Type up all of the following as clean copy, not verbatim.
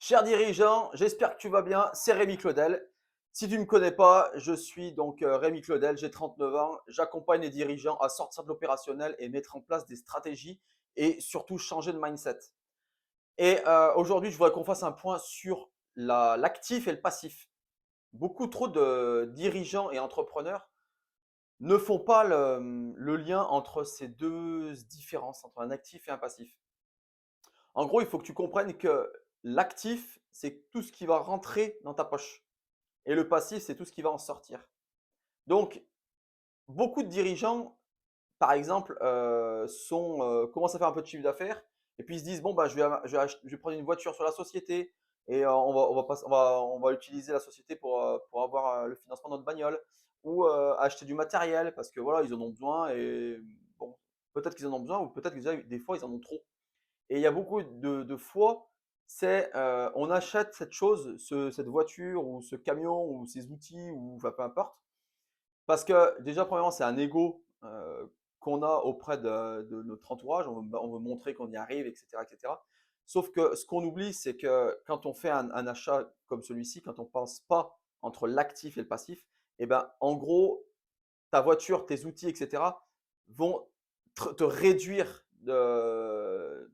Cher dirigeant, j'espère que tu vas bien. C'est Rémi Claudel. Si tu ne me connais pas, je suis donc Rémi Claudel, j'ai 39 ans. J'accompagne les dirigeants à sortir de l'opérationnel et mettre en place des stratégies et surtout changer de mindset. Et aujourd'hui, je voudrais qu'on fasse un point sur l'actif et le passif. Beaucoup trop de dirigeants et entrepreneurs ne font pas le lien entre ces deux différences, entre un actif et un passif. En gros, il faut que tu comprennes que l'actif, c'est tout ce qui va rentrer dans ta poche et le passif, c'est tout ce qui va en sortir. Donc, beaucoup de dirigeants, par exemple, commencent à faire un peu de chiffre d'affaires et puis ils se disent: «Bon, bah, je vais prendre une voiture sur la société et on va utiliser la société pour avoir, le financement de notre bagnole» ou acheter du matériel parce que voilà, ils en ont besoin et bon, peut-être qu'ils en ont besoin ou peut-être que déjà des fois, ils en ont trop. Et il y a beaucoup de fois, on achète cette chose, cette voiture ou ce camion ou ces outils ou enfin peu importe, parce que déjà premièrement, c'est un ego, qu'on a auprès de notre entourage. On veut montrer qu'on y arrive et cetera et cetera. Sauf que ce qu'on oublie, c'est que quand on fait un achat comme celui-ci, quand on ne pense pas entre l'actif et le passif et ben, en gros, ta voiture, tes outils et cetera vont te réduire de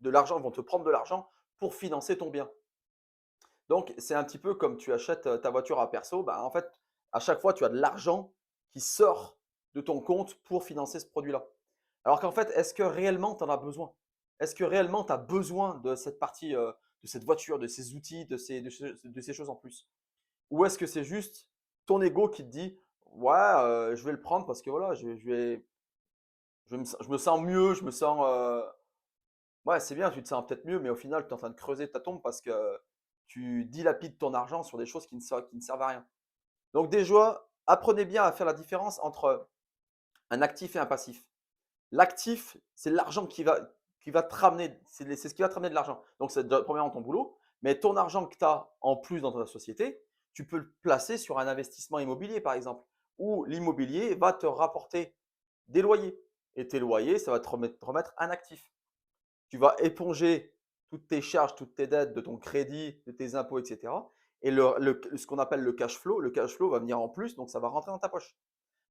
l'argent, vont te prendre de l'argent pour financer ton bien. Donc, c'est un petit peu comme tu achètes ta voiture à perso, bah, en fait, à chaque fois, tu as de l'argent qui sort de ton compte pour financer ce produit-là. Alors qu'en fait, est-ce que réellement tu en as besoin? Est-ce que réellement tu as besoin de cette partie, de cette voiture, de ces outils, de ces choses en plus? Ou est-ce que c'est juste ton ego qui te dit: «Ouais, je vais le prendre parce que voilà, je me sens mieux, je me sens, ouais, c'est bien, tu te sens peut-être mieux, mais au final, tu es en train de creuser ta tombe parce que tu dilapides ton argent sur des choses qui ne servent à rien. Donc déjà, apprenez bien à faire la différence entre un actif et un passif. L'actif, c'est l'argent qui va te ramener, c'est ce qui va te ramener de l'argent. Donc c'est déjà premièrement ton boulot, mais ton argent que tu as en plus dans ta société, tu peux le placer sur un investissement immobilier, par exemple, où l'immobilier va te rapporter des loyers et tes loyers, ça va te remettre un actif. Tu vas éponger toutes tes charges, toutes tes dettes de ton crédit, de tes impôts et cetera et ce qu'on appelle le cash flow va venir en plus, donc ça va rentrer dans ta poche.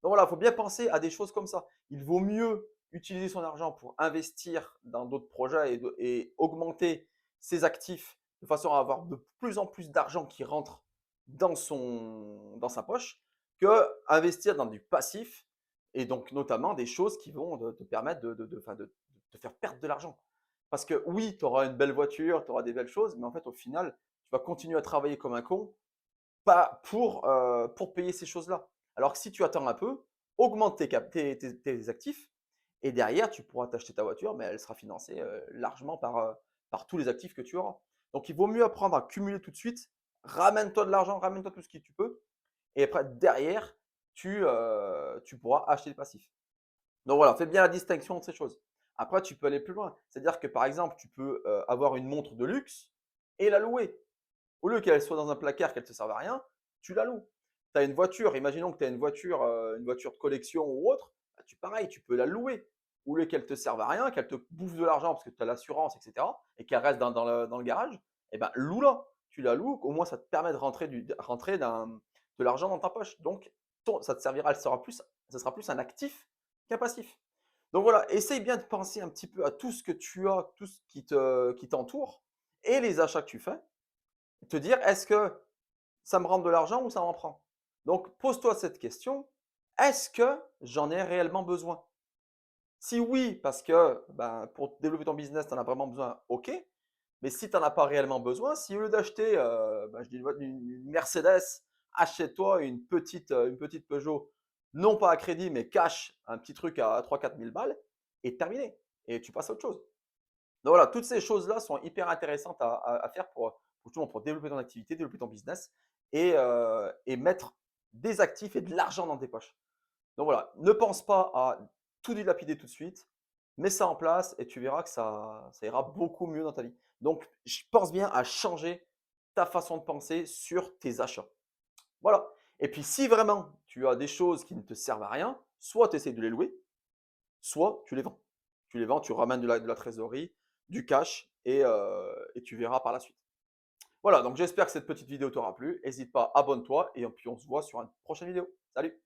Donc voilà, il faut bien penser à des choses comme ça. Il vaut mieux utiliser son argent pour investir dans d'autres projets et augmenter ses actifs de façon à avoir de plus en plus d'argent qui rentre dans sa poche, que investir dans du passif et donc notamment des choses qui vont te permettre de te faire perdre de l'argent. Parce que oui, tu auras une belle voiture, tu auras des belles choses, mais en fait, au final, tu vas continuer à travailler comme un con pas pour payer ces choses-là. Alors que si tu attends un peu, augmente tes actifs et derrière, tu pourras t'acheter ta voiture, mais elle sera financée, largement par tous les actifs que tu auras. Donc il vaut mieux apprendre à cumuler tout de suite. Ramène-toi de l'argent, ramène-toi tout ce que tu peux et après derrière, tu pourras acheter le passif. Donc voilà, fais bien la distinction entre ces choses. Après, tu peux aller plus loin. C'est-à-dire que par exemple, tu peux, avoir une montre de luxe et la louer. Au lieu qu'elle soit dans un placard, qu'elle ne te serve à rien, tu la loues. Tu as une voiture, imaginons que tu as une voiture de collection ou autre, bah, pareil, tu peux la louer. Au lieu qu'elle ne te serve à rien, qu'elle te bouffe de l'argent parce que tu as l'assurance, etc., et qu'elle reste dans le garage, eh ben, loue-la. Tu la loues, au moins ça te permet de rentrer de l'argent dans ta poche. Donc, ça te servira, ça sera plus un actif qu'un passif. Donc voilà, essaye bien de penser un petit peu à tout ce que tu as, tout ce qui t'entoure et les achats que tu fais te dire: «Est-ce que ça me rend de l'argent ou ça m'en prend?» Donc pose-toi cette question: «Est-ce que j'en ai réellement besoin?» Si oui, parce que, ben, pour développer ton business, tu en as vraiment besoin, OK. Mais si tu en as pas réellement besoin, si au lieu d'acheter, je dis une Mercedes, achète-toi une petite Peugeot, non pas à crédit, mais cash, un petit truc à 3 000 – 4 000 balles et terminé et tu passes à autre chose. Donc voilà, toutes ces choses-là sont hyper intéressantes à faire justement pour développer ton activité, développer ton business et mettre des actifs et de l'argent dans tes poches. Donc voilà, ne pense pas à tout dilapider tout de suite, mets ça en place et tu verras que ça ira beaucoup mieux dans ta vie. Donc, je pense bien à changer ta façon de penser sur tes achats. Voilà. Et puis, si vraiment tu as des choses qui ne te servent à rien, soit tu essaies de les louer, soit tu les vends. Tu les vends, tu ramènes de la trésorerie, du cash et tu verras par la suite. Voilà, donc j'espère que cette petite vidéo t'aura plu. N'hésite pas, abonne-toi et puis on se voit sur une prochaine vidéo. Salut!